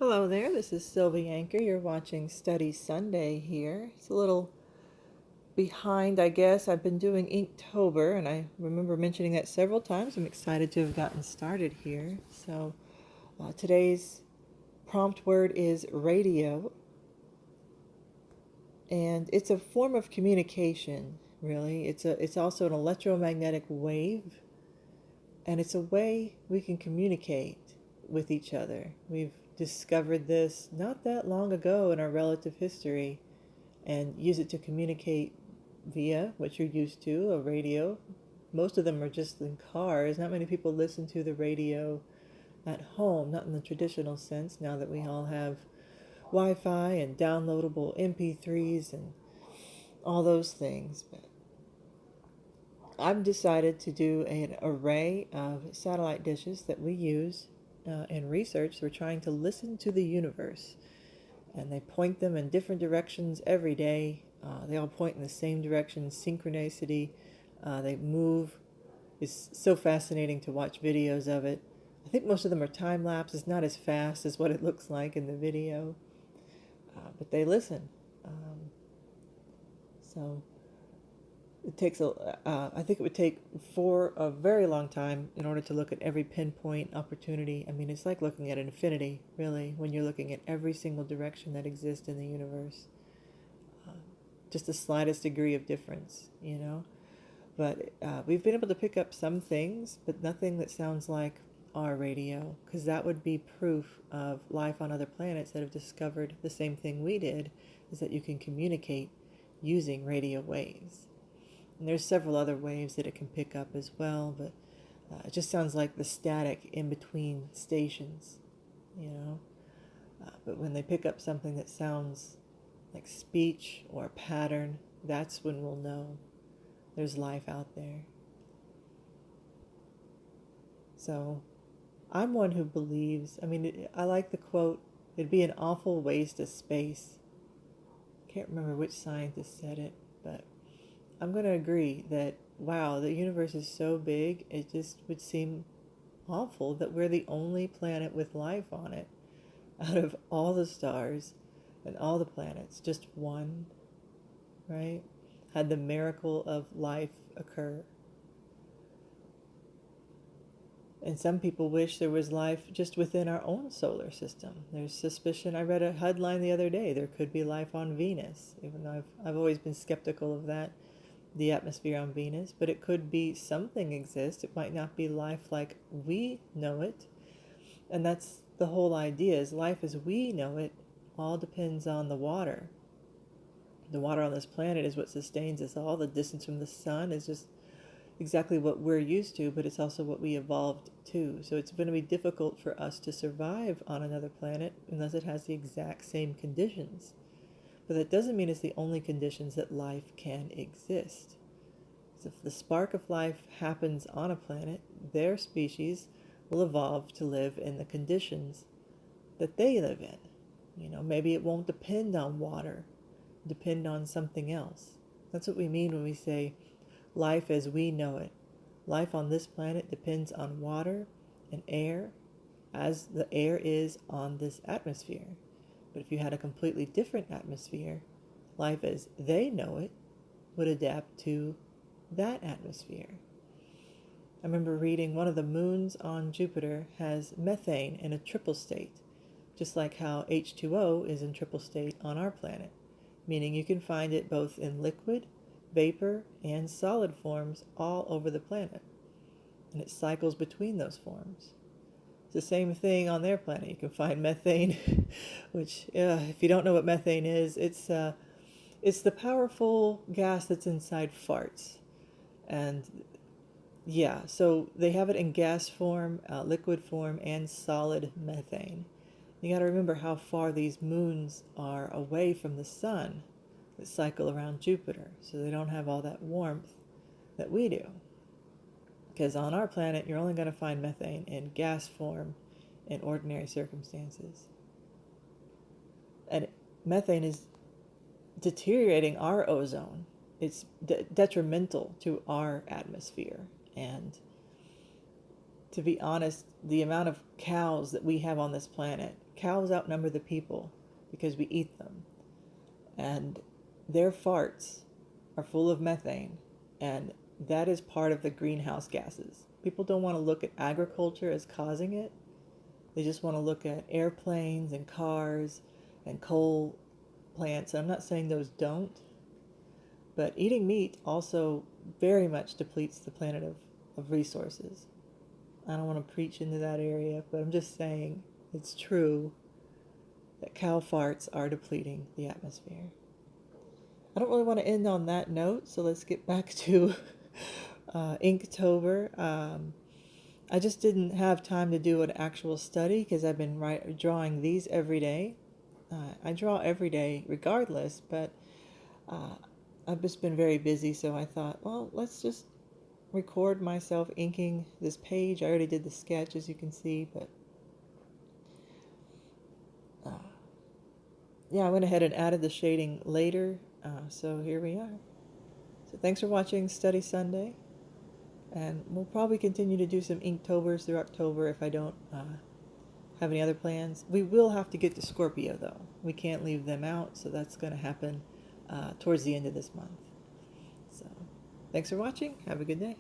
Hello there, this is Sylvie Anchor. You're watching Study Sunday here. It's a little behind, I guess. I've been doing Inktober, and I remember mentioning that several times. I'm excited to have gotten started here. So today's prompt word is radio, and it's a form of communication, really. It's also an electromagnetic wave, and it's a way we can communicate with each other. We've discovered this not that long ago in our relative history and use it to communicate via what you're used to, a radio. Most of them are just in cars. Not many people listen to the radio at home, not in the traditional sense, now that we all have Wi-Fi and downloadable MP3s and all those things. But I've decided to do an array of satellite dishes that we use in research. We're trying to listen to the universe, and they point them in different directions every day. They all point in the same direction, synchronicity. They move. It's so fascinating to watch videos of it. I think most of them are time lapse. It's not as fast as what it looks like in the video, but they listen. So it takes I think it would take for a very long time in order to look at every pinpoint opportunity. I mean, it's like looking at an infinity, really, when you're looking at every single direction that exists in the universe. Just the slightest degree of difference, you know. But we've been able to pick up some things, but nothing that sounds like our radio, because that would be proof of life on other planets that have discovered the same thing we did, is that you can communicate using radio waves. And there's several other waves that it can pick up as well, but it just sounds like the static in between stations, you know. But when they pick up something that sounds like speech or a pattern, that's when we'll know there's life out there. So I'm one who believes, I like the quote, it'd be an awful waste of space. I can't remember which scientist said it, but I'm going to agree that, wow, the universe is so big, it just would seem awful that we're the only planet with life on it. Out of all the stars and all the planets, just one, right, had the miracle of life occur. And some people wish there was life just within our own solar system. There's suspicion. I read a headline the other day, there could be life on Venus, even though I've always been skeptical of that, the atmosphere on Venus, but it could be something exists. It might not be life like we know it. And that's the whole idea, is life as we know it all depends on the water. The water on this planet is what sustains us all. The distance from the sun is just exactly what we're used to, but it's also what we evolved to. So it's going to be difficult for us to survive on another planet unless it has the exact same conditions. But that doesn't mean it's the only conditions that life can exist. So if the spark of life happens on a planet, their species will evolve to live in the conditions that they live in. You know, maybe it won't depend on water, depend on something else. That's what we mean when we say life as we know it. Life on this planet depends on water and air, as the air is on this atmosphere. But if you had a completely different atmosphere, life as they know it would adapt to that atmosphere. I remember reading one of the moons on Jupiter has methane in a triple state, just like how H2O is in triple state on our planet, meaning you can find it both in liquid, vapor, and solid forms all over the planet, and it cycles between those forms. The same thing on their planet. You can find methane, which, if you don't know what methane is, it's the powerful gas that's inside farts. And yeah, so they have it in gas form, liquid form, and solid methane. You got to remember how far these moons are away from the sun that cycle around Jupiter, so they don't have all that warmth that we do. Because on our planet, you're only going to find methane in gas form in ordinary circumstances. And methane is deteriorating our ozone. It's detrimental to our atmosphere. And to be honest, the amount of cows that we have on this planet cows outnumber the people because we eat them. And their farts are full of methane, and that is part of the greenhouse gases. People don't want to look at agriculture as causing it. They just want to look at airplanes and cars and coal plants. And I'm not saying those don't, but eating meat also very much depletes the planet of resources. I don't want to preach into that area, but I'm just saying it's true that cow farts are depleting the atmosphere. I don't really want to end on that note, so let's get back to Inktober. I just didn't have time to do an actual study because I've been drawing these every day. I draw every day regardless, but I've just been very busy, so I thought, well, let's just record myself inking this page. I already did the sketch, as you can see, but yeah, I went ahead and added the shading later, so here we are. So thanks for watching Study Sunday, and we'll probably continue to do some Inktobers through October if I don't have any other plans. We will have to get to Scorpio, though. We can't leave them out, so that's going to happen towards the end of this month. So thanks for watching. Have a good day.